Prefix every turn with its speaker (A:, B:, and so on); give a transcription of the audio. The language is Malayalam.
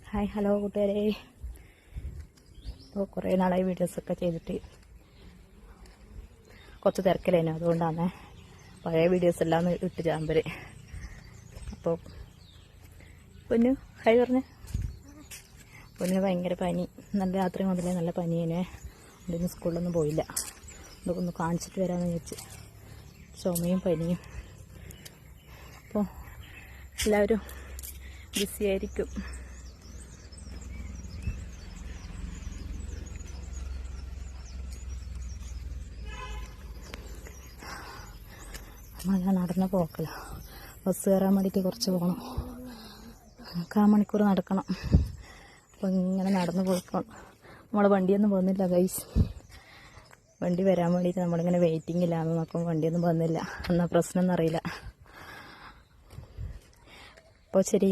A: ഹായ് ഹലോ കൂട്ടുകാരെ. ഇപ്പോൾ കുറേ നാളായി വീഡിയോസൊക്കെ ചെയ്തിട്ട് കുറച്ച് തിരക്കിലായിരുന്നു. അതുകൊണ്ടാണ് പഴയ വീഡിയോസ് എല്ലാം ഇട്ട് ചാമ്പര്. അപ്പോൾ പൊന്നു ഹായ് പറഞ്ഞ്. പൊന്നിന് ഭയങ്കര പനി, നല്ല രാത്രി മുതലേ നല്ല പനിയേനെ. ഇന്ന് സ്കൂളിലൊന്നും പോയില്ല. ഇതൊക്കെ ഒന്ന് കാണിച്ചിട്ട് വരാമെന്ന് വിചാരിച്ച്. ചുമയും പനിയും. അപ്പോൾ എല്ലാവരും ബിസി ആയിരിക്കും. ഞാൻ നടന്ന് പോക്കല. ബസ് കയറാൻ വേണ്ടിയിട്ട് കുറച്ച് പോകണം. 1/4 മണിക്കൂർ നടക്കണം. അപ്പോൾ ഇങ്ങനെ നടന്ന് പോയിക്കണം. നമ്മൾ വണ്ടിയൊന്നും പോകുന്നില്ല ഗൈസ്. വണ്ടി വരാൻ വേണ്ടിയിട്ട് നമ്മളിങ്ങനെ വെയിറ്റിങ്ങില്ലാന്ന് നോക്കുമ്പോൾ വണ്ടിയൊന്നും വന്നില്ല. എന്നാ പ്രശ്നം എന്നറിയില്ല. അപ്പോൾ ശരി.